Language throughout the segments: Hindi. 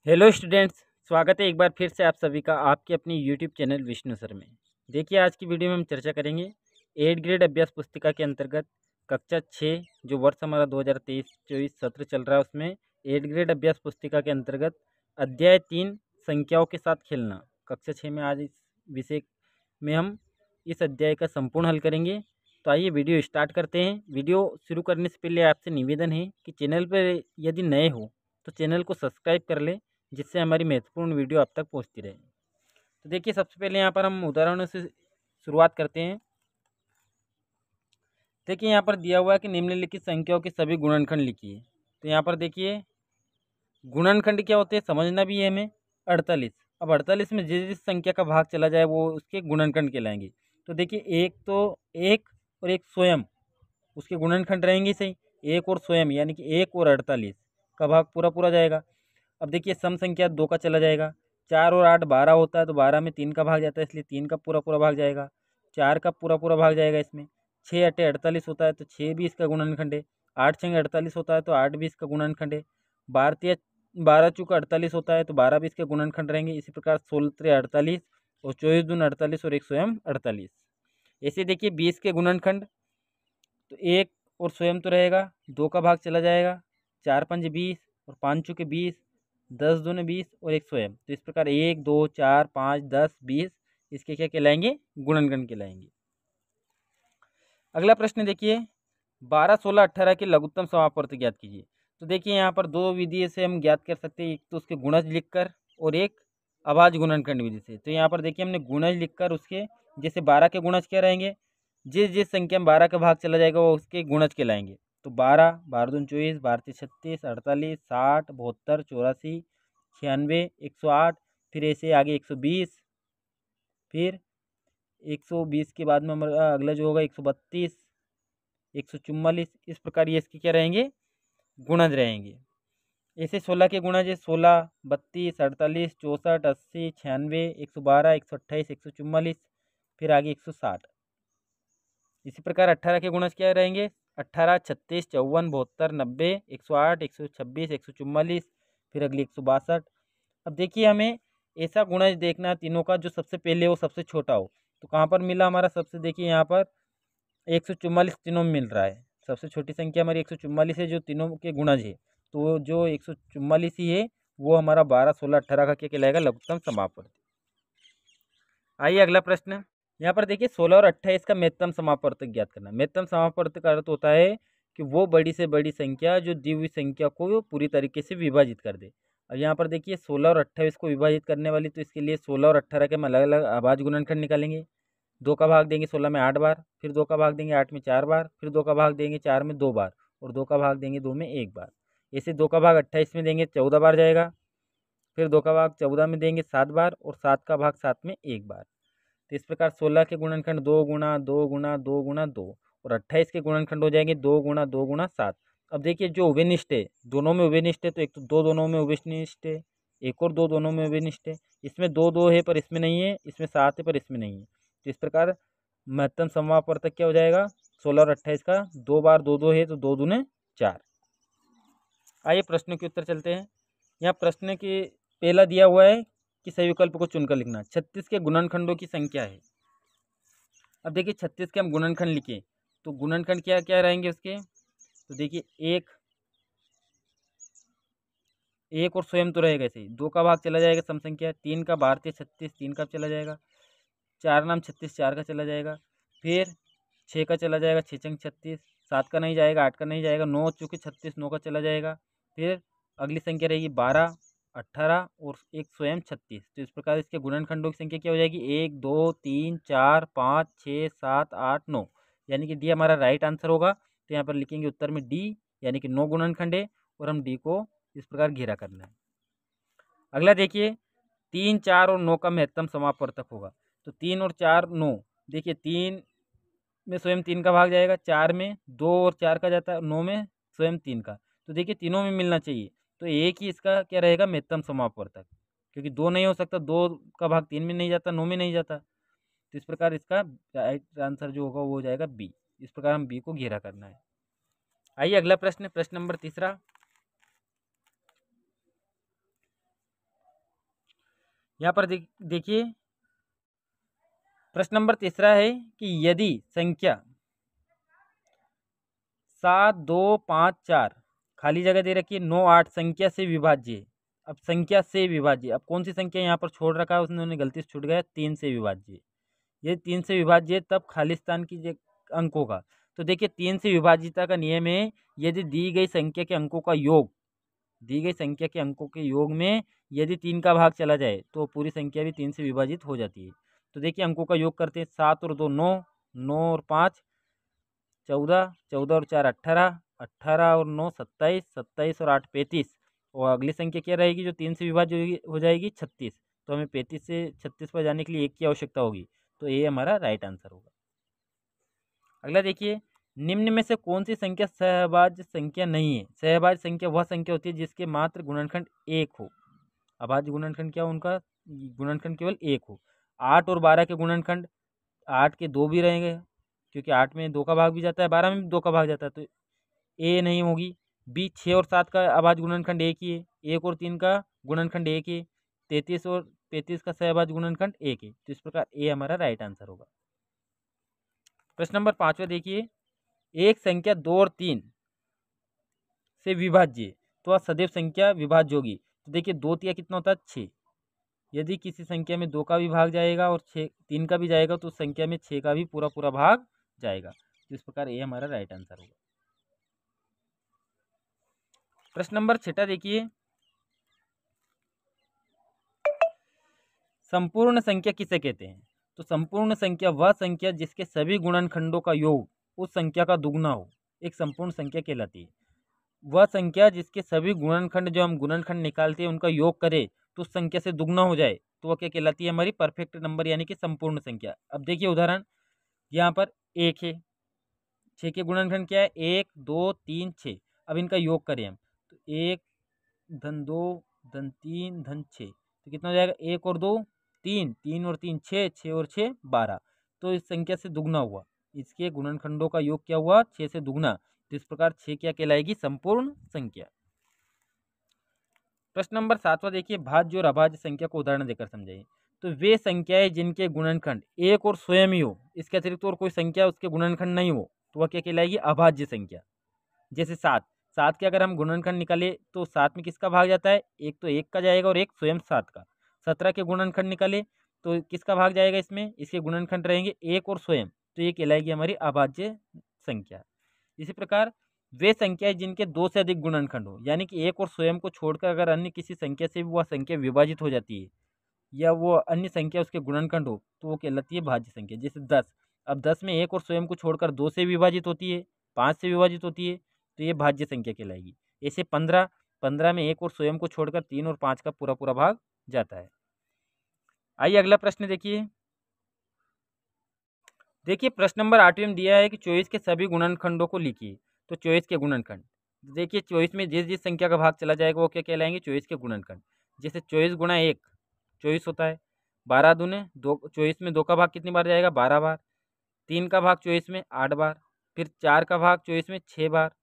हेलो स्टूडेंट्स, स्वागत है एक बार फिर से आप सभी का आपके अपनी यूट्यूब चैनल विष्णु सर में। देखिए, आज की वीडियो में हम चर्चा करेंगे 8th ग्रेड अभ्यास पुस्तिका के अंतर्गत कक्षा 6 जो वर्ष हमारा 2023-24 सत्र चल रहा है उसमें 8th ग्रेड अभ्यास पुस्तिका के अंतर्गत अध्याय 3 संख्याओं के साथ खेलना। कक्षा 6 में आज इस विषय में हम इस अध्याय का संपूर्ण हल करेंगे। तो आइए वीडियो स्टार्ट करते हैं। वीडियो शुरू करने से पहले आपसे निवेदन है कि चैनल पर यदि नए हो तो चैनल को सब्सक्राइब कर लें, जिससे हमारी महत्वपूर्ण वीडियो आप तक पहुंचती रहे। तो देखिए, सबसे पहले यहाँ पर हम उदाहरणों से शुरुआत करते हैं। देखिए, यहाँ पर दिया हुआ है कि निम्नलिखित संख्याओं के सभी गुणनखंड लिखिए। तो यहाँ पर देखिए, गुणनखंड क्या होते हैं समझना भी है हमें। 48, अब 48 में जिस जिस संख्या का भाग चला जाए वो उसके गुणनखंड कहलाएंगे। तो देखिए, एक तो एक और एक स्वयं उसके गुणनखंड रहेंगे सही। एक और स्वयं यानी कि 1 और 48 का भाग पूरा पूरा जाएगा। अब देखिए, सम संख्या 2 का चला जाएगा। 4 और 8 12 होता है, तो 12 में 3 का भाग जाता है, इसलिए 3 का पूरा पूरा भाग जाएगा। 4 का पूरा पूरा भाग जाएगा इसमें। 6 8 48 होता है, तो 6 भी इसका गुणनखंड है। 8 6 48 होता है, तो 8 भी इसका गुणनखंड है। 12 चूका 48 होता है, तो 12 भी इसके गुणनखंड रहेंगे। इसी प्रकार 16 3 48 और 24 दून 48 और एक स्वयं 48। ऐसे देखिए 20 के गुणनखंड, तो एक और स्वयं तो रहेगा, 2 का भाग चला जाएगा। 4 5 20 और 5 चूके 20, 10 दूने 20 और एक स्वयं। तो इस प्रकार 1 2 4 5 10 20 इसके क्या कहलाएंगे? गुणनखंड कहलाएंगे। अगला प्रश्न देखिए, 12 16 18 के लघुत्तम समापवर्त ज्ञात कीजिए। तो देखिए, यहाँ पर दो विधि से हम ज्ञात कर सकते हैं, एक तो उसके गुणज लिखकर और एक अभाज्य गुणनखंड विधि से। तो यहाँ पर देखिए, हमने गुणज लिखकर उसके, जैसे 12 के गुणज क्या रहेंगे, जिस जिस संख्या में 12 का भाग चला जाएगा वो उसके गुणज कहलाएंगे। तो 12 12 दून 24, 12 तीन 36, 48 60 72 84 96 108, फिर ऐसे आगे 120, फिर 120 के बाद में हमारा अगला जो होगा 132 144। इस प्रकार ये इसके क्या रहेंगे? गुणज रहेंगे। ऐसे 16 के गुणज है 16 32 48 64 80 96 112 128 144, फिर आगे 160। इसी प्रकार 18 के गुणज क्या रहेंगे? 18 36 54 72 90 108 126 144, फिर अगली 162। अब देखिए, हमें ऐसा गुणज देखना है तीनों का जो सबसे पहले हो सबसे छोटा हो। तो कहाँ पर मिला हमारा? सबसे देखिए यहाँ पर 144 तीनों में मिल रहा है। सबसे छोटी संख्या हमारी 144 है जो तीनों के गुणज है। तो जो 144 ही है वो हमारा 12 16 18 का क्या कहलाएगा? लघुत्तम समापवर्त। आइए अगला प्रश्न। यहाँ पर देखिए, 16 और 28 का महत्तम समापवर्तक ज्ञात करना। महत्तम समापवर्तक का अर्थ होता है कि वो बड़ी से बड़ी संख्या जो दी हुई संख्या को पूरी तरीके से विभाजित कर दे। और यहाँ पर देखिए 16 और 28 को विभाजित करने वाली, तो इसके लिए 16 और 18 के हम अलग अलग अभाज्य गुणनखंड निकालेंगे। 2 का भाग देंगे 16 में 8 बार, फिर 2 का भाग देंगे 8 में 4 बार, फिर 2 का भाग देंगे 4 में 2 बार, और 2 का भाग देंगे 2 में 1 बार। ऐसे 2 का भाग 28 में देंगे 14 बार जाएगा, फिर 2 का भाग 14 में देंगे 7 बार, और 7 का भाग 7 में 1 बार। तो इस प्रकार 16 के गुणनखंड 2 गुणा 2 गुणा 2 गुणा 2, और 28 के गुणनखंड हो जाएंगे 2 गुणा 2 गुणा 7। अब देखिए, जो उभयनिष्ठ है, दोनों में उभयनिष्ठ है, तो एक तो 2 दोनों में उभयनिष्ठ है, एक और 2 दोनों में उभयनिष्ठ है। इसमें 2 2 है पर इसमें नहीं है, इसमें 7 है पर इसमें नहीं है। तो इस प्रकार महत्तम समापवर्तक क्या हो जाएगा? 16 और 28 का 2 बार 2 2 है, तो 2 दूने 4। आइए प्रश्नों के उत्तर चलते हैं। यहाँ प्रश्न के पहला दिया हुआ है कि सही विकल्प को चुनकर लिखना। 36 के गुणनखंडों की संख्या है। अब देखिए, 36 के हम गुणनखंड लिखे, तो गुणनखंड क्या क्या रहेंगे उसके? तो देखिए, एक और स्वयं तो रहेगा ऐसे ही। 2 का भाग चला जाएगा सम संख्या। 3 का 12 36, 3 का चला जाएगा। 4 नाम 36, 4 का चला जाएगा। फिर 6 का चला जाएगा, 6 चंग 36। 7 का नहीं जाएगा, 8 का नहीं जाएगा। 9 चूँकि 36, 9 का चला जाएगा। फिर अगली संख्या रहेगी 12 18 और एक स्वयं 36। तो इस प्रकार इसके गुणनखंडों की संख्या क्या हो जाएगी? 1 2 3 4 5 6 7 8 9, यानी कि डी हमारा राइट आंसर होगा। तो यहाँ पर लिखेंगे उत्तर में डी, यानी कि 9 गुणनखंड है, और हम डी को इस प्रकार घेरा करना है। अगला देखिए, 3 4 और 9 का महत्तम समापवर्तक होगा। तो 3 और 4 9। देखिए, 3 में स्वयं 3 का भाग जाएगा, 4 में 2 और 4 का जाता है, 9 में स्वयं 3 का। तो देखिए, तीनों में मिलना चाहिए, तो एक ही इसका क्या रहेगा? महत्तम समापवर्तक, क्योंकि 2 नहीं हो सकता, 2 का भाग 3 में नहीं जाता, 9 में नहीं जाता। तो इस प्रकार इसका राइट आंसर जो होगा वो हो जाएगा बी। इस प्रकार हम बी को घेरा करना है। आइए अगला प्रश्न, प्रश्न नंबर तीसरा। यहाँ पर देखिए प्रश्न नंबर तीसरा है कि यदि संख्या 7, 2, 5, 4 खाली जगह दे रखी है, 9, 8 संख्या से विभाज्य है। अब संख्या से विभाज्य, अब कौन सी संख्या यहाँ पर छोड़ रखा है, उसने गलती से छूट गया, 3 से विभाज्य। ये 3 से विभाज्य है, तब खालिस्तान की अंकों का, तो देखिए 3 से विभाज्यता का नियम है, यदि दी गई संख्या के अंकों का योग, दी गई संख्या के अंकों के योग में यदि 3 का भाग चला जाए तो पूरी संख्या भी 3 से विभाजित हो जाती है। तो देखिए अंकों का योग करते हैं, 7 और 2 9, 9 और 5 14, 14 और 4 18, 18 और 9 27, 27 और 8 35, और अगली संख्या क्या रहेगी जो 3 से विभाज्य हो जाएगी, 36। तो हमें 35 से 36 पर जाने के लिए 1 की आवश्यकता होगी, तो ये हमारा राइट आंसर होगा। अगला देखिए, निम्न में से कौन सी संख्या सहभाज्य संख्या नहीं है। सहभाज्य संख्या वह संख्या होती है जिसके मात्र गुणनखंड 1 हो। अभाज्य गुणनखंड क्या हो, उनका गुणनखंड केवल 1 हो। 8 और 12 के गुणनखंड, 8 के 2 भी रहेंगे क्योंकि 8 में 2 का भाग भी जाता है, 12 में भी 2 का भाग जाता है, तो ए नहीं होगी। बी 6 और 7 का अभाज्य गुणनखंड 1 ही है। 1 और 3 का गुणनखंड 1 है। 33 और 35 का सहभाज्य गुणनखंड 1 है। तो इस प्रकार ए हमारा राइट आंसर होगा। प्रश्न नंबर 5वां देखिए, एक संख्या 2 और 3 से विभाज्य तो वह सदैव संख्या विभाज्य होगी। तो देखिए 2 तिया कितना होता है, 6। यदि किसी संख्या में 2 का भी भाग जाएगा और 3 का भी जाएगा तो संख्या में 6 का भी पूरा पूरा भाग जाएगा। तो इस प्रकार ये हमारा राइट आंसर होगा। प्रश्न नंबर 6 देखिए, संपूर्ण संख्या किसे कहते हैं। तो संपूर्ण संख्या वह संख्या जिसके सभी गुणनखंडों का योग उस संख्या का दुगना हो, एक संपूर्ण संख्या कहलाती है। वह संख्या जिसके सभी गुणनखंड, जो हम गुणनखंड निकालते हैं उनका योग करें तो उस संख्या से दुगना हो जाए, तो वह क्या कहलाती है, हमारी परफेक्ट नंबर यानी कि संपूर्ण संख्या। अब देखिए उदाहरण, यहाँ पर 1 है, 6 के गुणनखंड क्या है, 1 2 3 6। अब इनका योग करें हम, तो 1 धन 2 धन 3 धन 6, तो कितना हो जाएगा, 1 और 2 3, 3 और 3 6, 6 और 6 12। तो इस संख्या से दुगना हुआ, इसके गुणनखंडों का योग क्या हुआ, 6 से दुगना। तो इस प्रकार 6 क्या कहलाएगी, संपूर्ण संख्या। प्रश्न नंबर 7वां देखिए, भाज्य और अभाज्य संख्या को उदाहरण देकर समझाइए। तो वे संख्याएं जिनके गुणनखंड 1 और स्वयं ही हो, इसके अतिरिक्त और कोई संख्या उसके गुणनखंड नहीं हो, तो वह क्या कहलाएगी, अभाज्य संख्या। जैसे 7, 7 के अगर हम गुणनखंड निकाले तो 7 में किसका भाग जाता है, एक तो 1 का जाएगा और एक स्वयं 7 का। 17 के गुणनखंड निकाले तो किसका भाग जाएगा, इसमें इसके गुणनखंड रहेंगे 1 और स्वयं, तो ये कहलाएगी हमारी अभाज्य संख्या। इसी प्रकार वे संख्याएं जिनके 2 से अधिक गुणनखंड हो, यानी कि 1 और स्वयं को छोड़कर अगर अन्य किसी संख्या से भी वह संख्या विभाजित हो जाती है या वो अन्य संख्या उसके गुणनखंड हो, तो वो कहलाती है भाज्य संख्या। जैसे 10, अब 10 में 1 और स्वयं को छोड़कर 2 से विभाजित होती है, 5 से विभाजित होती है, तो ये भाज्य संख्या कहलाएगी। ऐसे 15, 15 में 1 और स्वयं को छोड़कर 3 और 5 का पूरा पूरा भाग जाता है। आइए अगला प्रश्न देखिए। देखिए प्रश्न नंबर 8वें में दिया है कि 24 के सभी गुणनखंडों को लिखिए। तो 24 के गुणनखंड, देखिए 24 में जिस जिस संख्या का भाग चला जाएगा वो क्या कहलाएंगे, 24 के गुणनखंड। जैसे 24 गुणा 1 24 होता है, 12 दूने 2, 24 में 2 का भाग कितनी बार जाएगा, 12 बार। 3 का भाग 24 में 8 बार, फिर 4 का भाग 24 में 6 बार,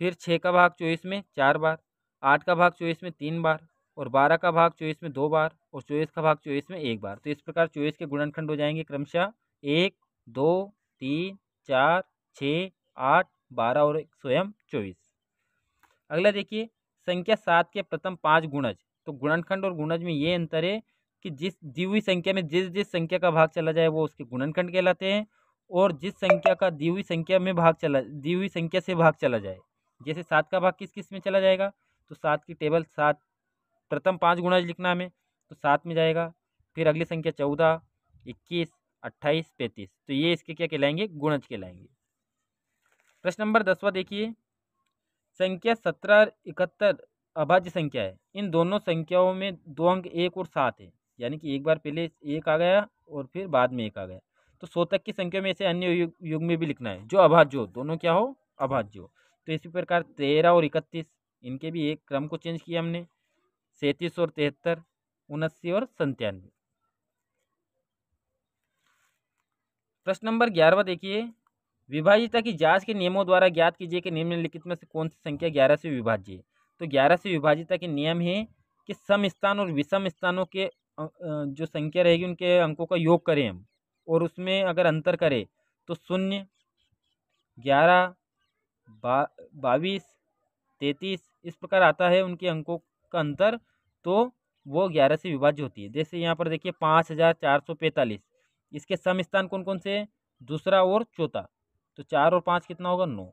फिर 6 का भाग 24 में 4 बार, 8 का भाग 24 में 3 बार, और 12 का भाग 24 में 2 बार, और 24 का भाग 24 में 1 बार। तो इस प्रकार 24 के गुणनखंड हो जाएंगे क्रमशः 1 2 3 4 6 8 12 और एक स्वयं 24। अगला देखिए, संख्या 7 के प्रथम 5 गुणज। तो गुणनखंड और गुणज में ये अंतर है कि जिस दी हुई संख्या में जिस जिस संख्या का भाग चला जाए वो उसके गुणनखंड कहलाते हैं, और जिस संख्या का दी हुई संख्या में भाग चला, दी हुई संख्या से भाग चला जाए, जैसे 7 का भाग किस किस में चला जाएगा, तो 7 की टेबल 7 प्रथम 5 गुणज लिखना हमें, तो 7 में जाएगा। फिर अगली संख्या 14 21 28 35, तो ये इसके क्या कहलाएंगे, गुणज कहलाएंगे। प्रश्न नंबर 10वां देखिए, संख्या 17 71 अभाज्य संख्या है। इन दोनों संख्याओं में 2 अंक 1 और 7 है, यानी कि एक बार पहले 1 आ गया और फिर बाद में 1 आ गया। तो 100 तक की संख्या में से अन्य युग में भी लिखना है जो अभाज्य हो, दोनों क्या हो, अभाज्य हो। तो इसी प्रकार 13 और 31, इनके भी एक क्रम को चेंज किया हमने, 37 और 73, 79 और 97। प्रश्न नंबर 11वां देखिए, विभाज्यता की जांच के नियमों द्वारा ज्ञात कीजिए कि निम्नलिखित में से कौन सी संख्या 11 से विभाज्य है। तो 11 से विभाज्यता के नियम है कि सम स्थान और विषम स्थानों के जो संख्या रहेगी उनके अंकों का योग करें हम, और उसमें अगर अंतर करें तो 0, 11, 22, 33 इस प्रकार आता है उनके अंकों का अंतर, तो वो 11 से विभाज्य होती है। जैसे यहाँ पर देखिए 5445, इसके सम स्थान कौन कौन से हैं? दूसरा और चौथा, तो 4 और 5 कितना होगा? 9।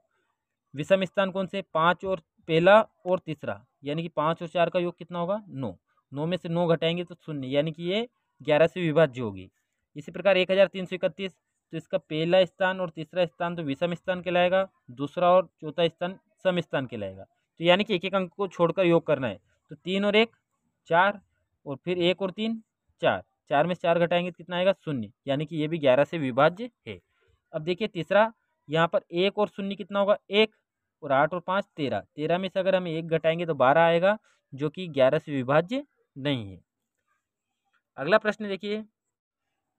विषम स्थान कौन से? 5 और पहला और तीसरा, यानी कि 5 और 4 का योग कितना होगा? 9। 9 में से 9 घटाएंगे तो 0, यानी कि ये 11 से विभाज्य होगी। इसी प्रकार 1331, तो इसका पहला स्थान और तीसरा स्थान तो विषम स्थान कहलाएगा, दूसरा और चौथा स्थान सम स्थान कहलाएगा। तो यानी कि एक एक अंक को छोड़कर योग करना है, तो 3 और 1 4, और फिर 1 और 3 4, 4 में से 4 घटाएंगे तो कितना आएगा? 0, यानी कि ये भी 11 से विभाज्य है। अब देखिए तीसरा, यहाँ पर 1 और 0 कितना होगा? 1, और 8 और 5 13, 13 में से अगर हम 1 घटाएंगे तो 12 आएगा, जो कि 11 से विभाज्य नहीं है। अगला प्रश्न देखिए,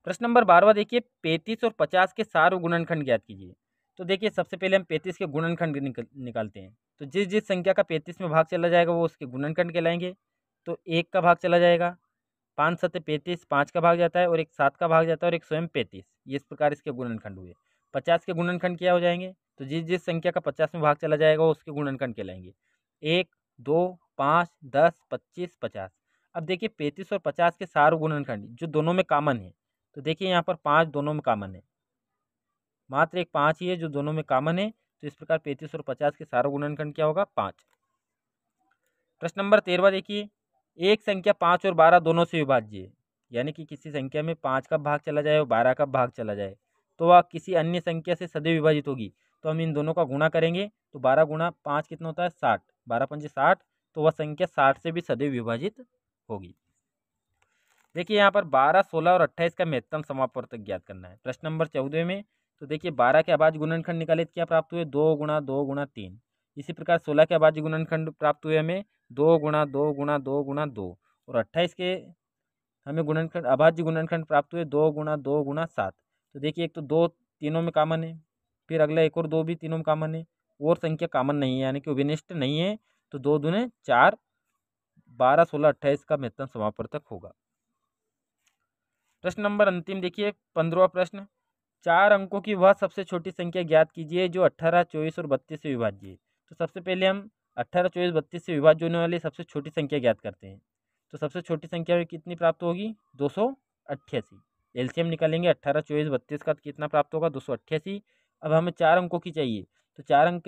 प्रश्न नंबर 12वां देखिए, 35 और 50 के सार्व गुणनखंड ज्ञात कीजिए। तो देखिए सबसे पहले हम 35 के गुणनखंड निकालते हैं। तो जिस जिस संख्या का 35 में भाग चला जाएगा वो उसके गुणनखंड कहलाएंगे। तो 1 का भाग चला जाएगा, 5 7 35, 5 का भाग जाता है, और एक 7 का भाग जाता है, और एक स्वयं 35, ये इस प्रकार इसके गुणनखंड हुए। 50 के गुणनखंड क्या हो जाएंगे? तो जिस जिस संख्या का 50 में भाग चला जाएगा वो उसके गुणनखंड कहलाएंगे। 1 2 5 10 25 50। अब देखिए 35 और 50 के सार्व गुणनखंड जो दोनों में कॉमन है, तो देखिए यहाँ पर 5 दोनों में कॉमन है, मात्र एक 5 ही है जो दोनों में कॉमन है। तो इस प्रकार 35 और 50 के सार्व गुणनखंड क्या होगा? 5। प्रश्न नंबर 13वां देखिए, एक संख्या 5 और 12 दोनों से विभाज्य है, यानी कि किसी संख्या में 5 का भाग चला जाए और 12 का भाग चला जाए तो वह किसी अन्य संख्या से सदैव विभाजित होगी। तो हम इन दोनों का गुणा करेंगे, तो 12 गुणा 5 कितना होता है? 60, 12 पंजे 60, तो वह संख्या 60 से भी सदैव विभाजित होगी। देखिए यहाँ पर 12, 16 और 28 का महत्तम समापवर्तक ज्ञात करना है। प्रश्न नंबर 14 में, तो देखिए 12 के अभाज्य गुणनखंड निकाले तो क्या प्राप्त हुए? 2 गुणा 2 गुणा 3। इसी प्रकार 16 के अभाज्य गुणनखंड प्राप्त हुए हमें 2 गुणा 2 गुणा 2 गुणा 2, और 28 के हमें गुणनखंड अभाज्य गुणनखंड प्राप्त हुए 2 गुणा 2 गुणा 7। तो देखिए एक तो 2 तीनों में कॉमन है, फिर अगला एक और 2 भी तीनों में कॉमन है, और संख्या कॉमन नहीं है, यानी कि विनिष्ट नहीं है। तो 2 दूने 4, 12 16 28 का महत्तम समापवर्तक होगा। प्रश्न नंबर अंतिम देखिए 15वां प्रश्न, 4 अंकों की वह सबसे छोटी संख्या ज्ञात कीजिए जो 18, 24 और 32 से विभाज्य है। तो सबसे पहले हम 18, 24, 32 से विभाज्य होने वाली सबसे छोटी संख्या ज्ञात करते हैं। तो सबसे छोटी संख्या कितनी प्राप्त होगी? 288। एलसीएम निकालेंगे 18, 24, 32 का, कितना प्राप्त होगा? 288। अब हमें 4 अंकों की चाहिए, तो 4 अंक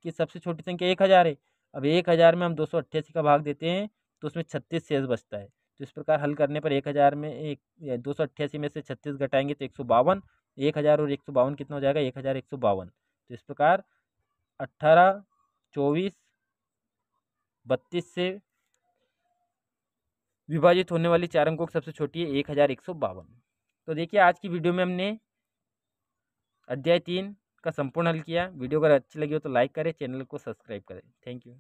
की सबसे छोटी संख्या 1000 है। अब 1000 में हम 288 का भाग देते हैं तो उसमें 36 शेष बचता है। तो इस प्रकार हल करने पर 1000 में 288 में से 36 घटाएंगे तो 152, 1000 और 152 कितना हो जाएगा? 1152। तो इस प्रकार 18, 24, 32 से विभाजित होने वाली 4 अंकों की सबसे छोटी है 1152। तो देखिए आज की वीडियो में हमने अध्याय 3 का संपूर्ण हल किया। वीडियो अगर अच्छी लगी हो तो लाइक करें, चैनल को सब्सक्राइब करें। Thank you.